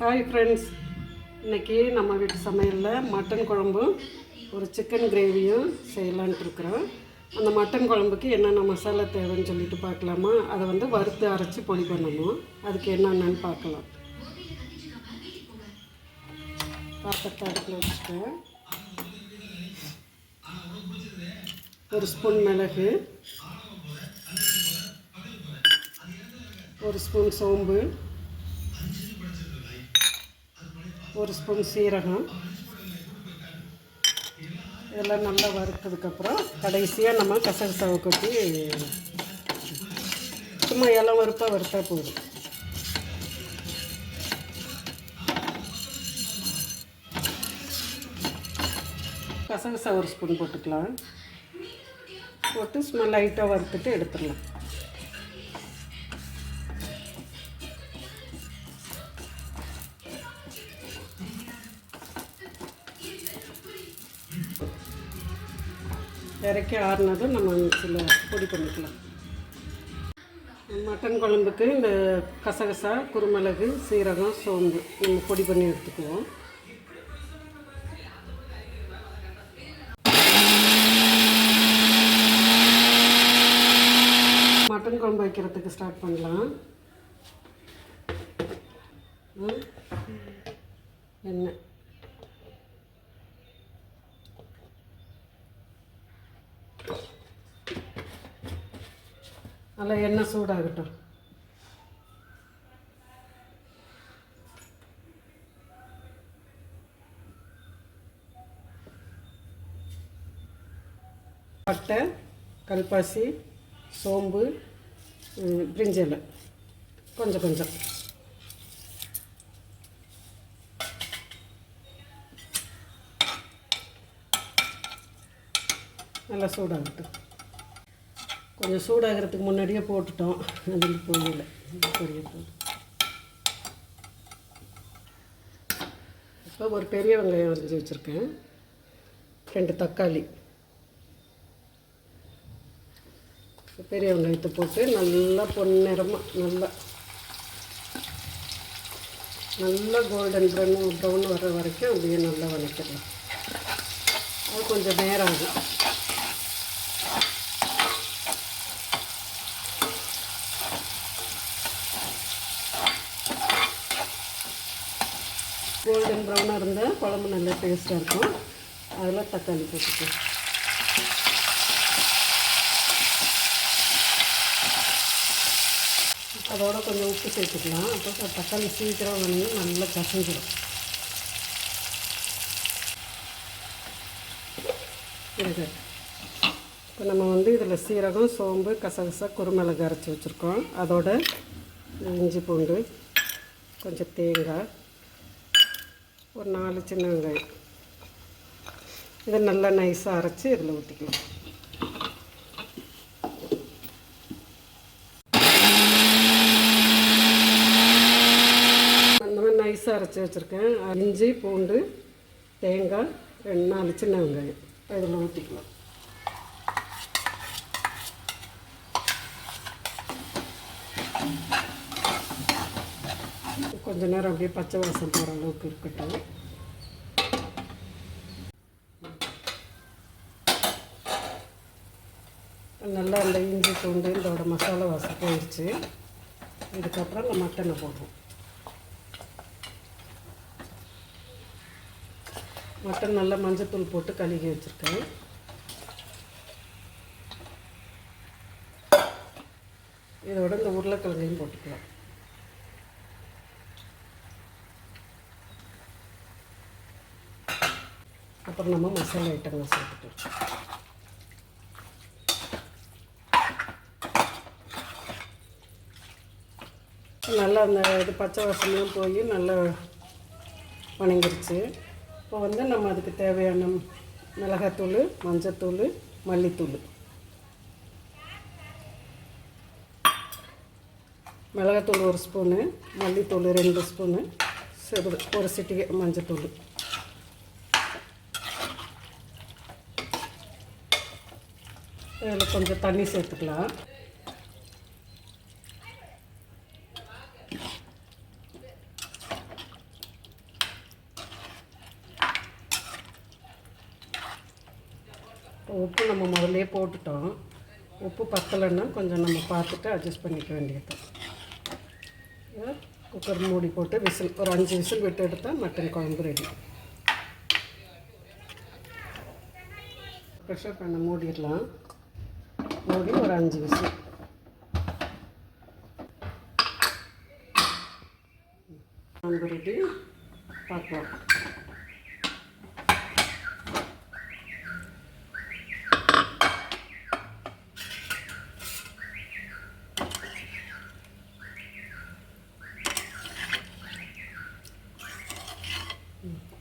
Hi friends, இன்றைக்கி நம்ம வீட்டு சமையலில் மட்டன் குழம்பும் ஒரு சிக்கன் கிரேவியும் செய்யலான்ட்டு இருக்கிறோம். அந்த மட்டன் குழம்புக்கு என்னென்ன மசாலா தேவைன்னு சொல்லிட்டு பார்க்கலாமா? அதை வறுத்து அரைச்சி பொடி பண்ணணும். அதுக்கு என்னென்னு பார்க்கலாம். பாத்திரத்தை அடுப்பில் வச்சுட்டேன். ஒரு ஸ்பூன் மிளகு, ஒரு ஸ்பூன் சோம்பு, ஒரு ஸ்பூன் சீரகம், இதெல்லாம் நல்லா வறுத்ததுக்கப்புறம் கடைசியாக நம்ம கசகசாவை கொட்டி சும்மா இலை வறுப்பாக வறுத்தா போதும். கசகசா ஒரு ஸ்பூன் போட்டுக்கலாம். போட்டு சும்மா லைட்டாக வறுத்துட்டு எடுத்துடலாம். இறக்கி ஆறுனதும் நம்ம மிக்சியில் பொடி பண்ணிக்கலாம். மட்டன் குழம்புக்கு இந்த கசகசா, குருமிளகு, சீரகம், சோம்பு நம்ம பொடி பண்ணி எடுத்துக்குவோம். மட்டன் குழம்பு வைக்கிறதுக்கு ஸ்டார்ட் பண்ணலாம். எண்ணெய், நல்லா எண்ணெய் சூடாகட்டும். பட்டை, கல்பாசி, சோம்பு, பிரிஞ்சி இலை கொஞ்சம் கொஞ்சம், நல்லா சூடாகட்டும். கொஞ்சம் சூடாகிறதுக்கு முன்னாடியே போட்டுட்டோம், அதில் போகல பெரிய போது. இப்போ ஒரு பெரிய வெங்காயம் அரைஞ்சி வச்சுருக்கேன், 2 தக்காளி, பெரிய வெங்காயத்தை போட்டு நல்லா பொன்னிறமாக நல்லா கோல்டன் ப்ரௌன் வர்ற வரைக்கும் அப்படியே நல்லா வதக்கிடலாம். அது கொஞ்சம் நேரம் ஆகும். கோல்டன் ப்ரௌனாக இருந்தால் குழம்பு நல்லா டேஸ்ட்டாக இருக்கும். அதில் தக்காளி போட்டுக்கலாம். அதோட கொஞ்சம் உப்பு சேர்த்துக்கலாம். அப்போ தக்காளி சீக்கிரம் நல்லா கசஞ்சிடும். இப்போ நம்ம இதில் சீரகம், சோம்பு, கசகசா, குருமிளகு அரைச்சி வச்சுருக்கோம். அதோட இஞ்சி பூண்டு, கொஞ்சம் தேங்காய், ஒரு 4 சின்ன வெங்காயம், இதை நல்லா நைஸாக அரைச்சி இதில் ஊற்றிக்கலாம். அந்த மாதிரி நைஸாக அரைச்சி வச்சுருக்கேன். இஞ்சி பூண்டு, தேங்காய், 4 சின்ன வெங்காயம் இதில் ஊற்றிக்கலாம். கொஞ்சம் நேரம் அப்படியே பச்சை வாசம் போகிற அளவுக்கு இருக்கட்டும். நல்லா அந்த இஞ்சி பூண்டு இதோட மசாலா வாசம் போயிடுச்சு. இதுக்கப்புறம் நம்ம மட்டனை போடுவோம். மட்டன் நல்லா மஞ்சத்தூள் போட்டு கழுகி வச்சுருக்கேன். இதோட இந்த உருளைக்கிழங்கையும் போட்டுக்கலாம். அப்புறம் நம்ம மசாலா ஐட்டங்கள் சேர்த்துக்கலாம். நல்லா அந்த இது பச்சை வாசனையும் போய் நல்லா வணங்கிருச்சு. இப்போ நம்ம அதுக்கு தேவையான மிளகாத்தூள், மஞ்சத்தூள், மல்லித்தூள். மிளகாத்தூள் 1 ஸ்பூனு, மல்லித்தூள் 2 ஸ்பூனு, ஒரு சிட்டிகை மஞ்சத்தூள். இதில் கொஞ்சம் தண்ணி சேர்த்துக்கலாம். உப்பு நம்ம முதல்லே போட்டுட்டோம். உப்பு பத்தலைன்னா கொஞ்சம் நம்ம பார்த்துட்டு அட்ஜஸ்ட் பண்ணிக்க வேண்டியது. குக்கர் மூடி போட்டு விசில் ஒரு 5 விசில் விட்டு எடுத்தால் மட்டன் குழம்பு ரெடி. ப்ரெஷர் பண்ண மூடிடலாம். மூடி ஒரு 5 விசில். குழம்பு ரெடி. பார்க்கலாம்.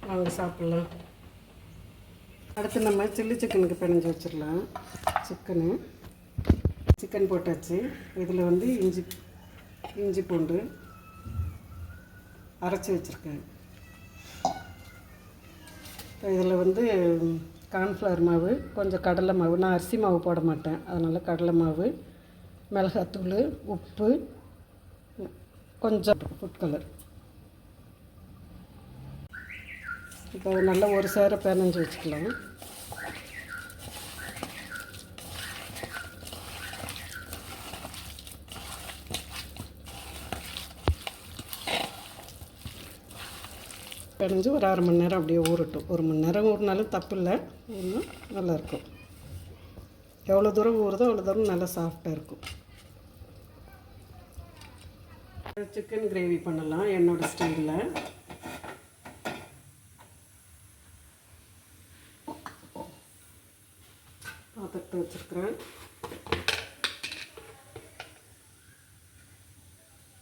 வாங்க சாப்பிட்லாம். அடுத்து நம்ம சில்லி சிக்கனுக்கு பிணைஞ்சு வச்சிடலாம். சிக்கன் போட்டாச்சு. இதில் வந்து இஞ்சி பூண்டு அரைச்சி வச்சுருக்கேன். இதில் வந்து கார்ன்ஃப்ளவர் மாவு, கொஞ்சம் கடலை மாவு, நான் அரிசி மாவு போட மாட்டேன், அதனால் கடலை மாவு, மிளகாத்தூள், உப்பு, கொஞ்சம் ஃபுட் கலர். இப்போ நல்லா ஒரு சேர பிணைஞ்சு வச்சுக்கலாம். பிணைஞ்சு ஒரு 1/2 மணி நேரம் அப்படியே ஊறட்டும். 1 மணி நேரம் ஊறினாலும் தப்பு இல்லை, ஊறினா நல்லாயிருக்கும். எவ்வளோ தூரம் ஊறுதோ அவ்வளோ தூரம் நல்லா சாஃப்டாக இருக்கும். சிக்கன் கிரேவி பண்ணலாம் என்னோடய ஸ்டைலில். பாத்திரத்தை வச்சுருக்கிறேன்.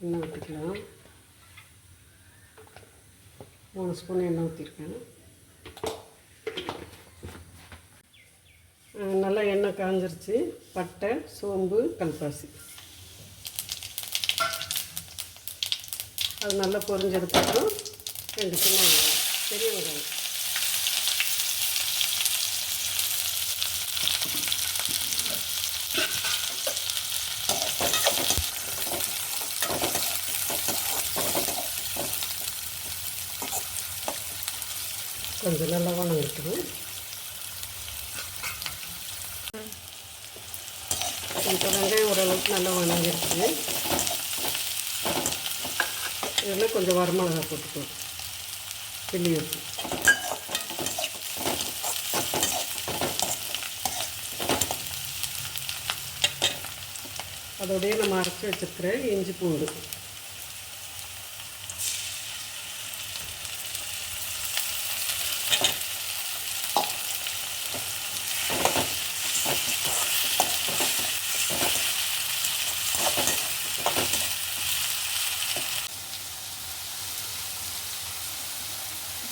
எண்ணெய் ஊற்றிக்கலாம். 3 ஸ்பூன் எண்ணெய் ஊற்றிருக்கேன். நல்லா எண்ணெய் காஞ்சிருச்சு. பட்டை, சோம்பு, கல்பாசி அது நல்லா பொரிஞ்சதுக்கப்புறம் 2 சின்ன வெங்காயம், பெரிய வெங்காயம். கொஞ்சம் நல்லா வணங்கிக்கணும். கொஞ்சம் வெங்காயம் ஓரளவுக்கு நல்லா வணங்கிடுச்சு. இதில் கொஞ்சம் வரமிளகா போட்டுக்கணும், கிள்ளி வச்சு. அதோடய நம்ம அரைச்சி வச்சுருக்கிற இஞ்சி பூண்டு,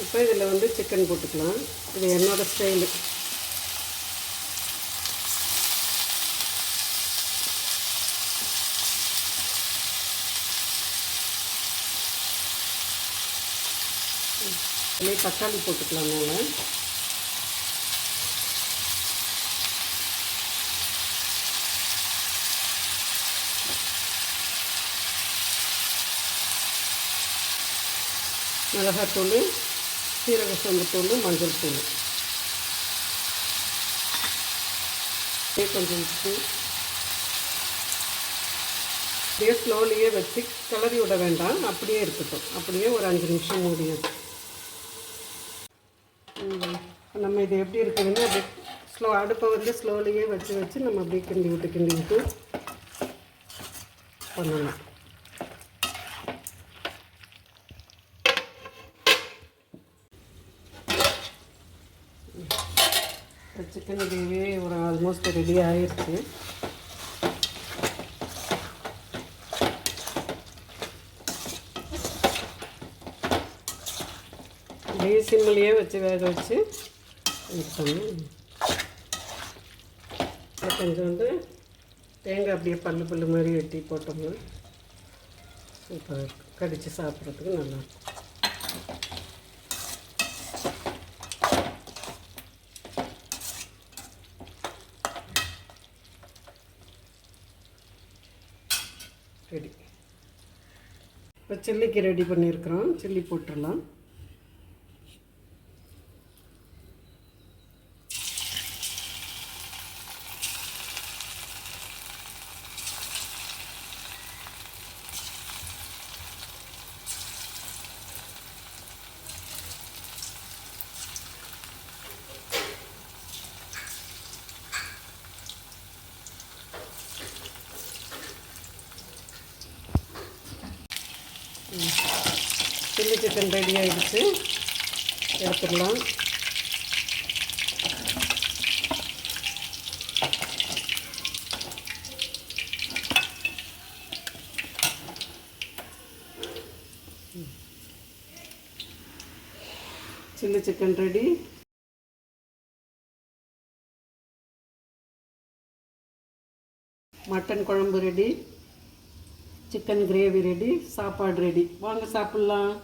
இப்போ இதில் வந்து சிக்கன் போட்டுக்கலாம். இது என்னோடய ஸ்டைலு. இதுலேயே தக்காளி போட்டுக்கலாம். மேலே மிளகாத்தூள், சீரக சோம்புத்தூள், மஞ்சள் தூள், கொஞ்சம் உப்பு. அப்படியே ஸ்லோலியே வச்சு கிளறி விட வேண்டாம், அப்படியே இருக்கட்டும். அப்படியே ஒரு 5 நிமிஷம் மூடி வச்சு நம்ம இது எப்படி இருக்குதுன்னு அப்படியே அடுப்பை வந்து ஸ்லோலியே வச்சு நம்ம அப்படியே கிண்டி விட்டு பண்ணலாம். சிக்கன் கிரேவி ஒரு ஆல்மோஸ்ட் ரெடி ஆகிடுச்சு. அப்படியே சிம்மிலேயே வச்சு வேக வச்சு எடுத்தோம். கொஞ்சோண்டு தேங்காய் அப்படியே பல்லு மாதிரி வெட்டி போட்டோம்னா சூப்பராக இருக்கும். கடித்து சாப்பிட்றதுக்கு நல்லாயிருக்கும். ரெடி. இப்போ சில்லிக்கு ரெடி பண்ணியிருக்கிறோம். சில்லி போட்டுடலாம். சில்லி சிக்கன் ரெடி ஆகிடுச்சு, எடுத்துடலாம். Chilli chicken ready. மட்டன் குழம்பு ரெடி, சிக்கன் கிரேவி ரெடி, சாப்பாடு ரெடி. வாங்க சாப்பிட்லாம்.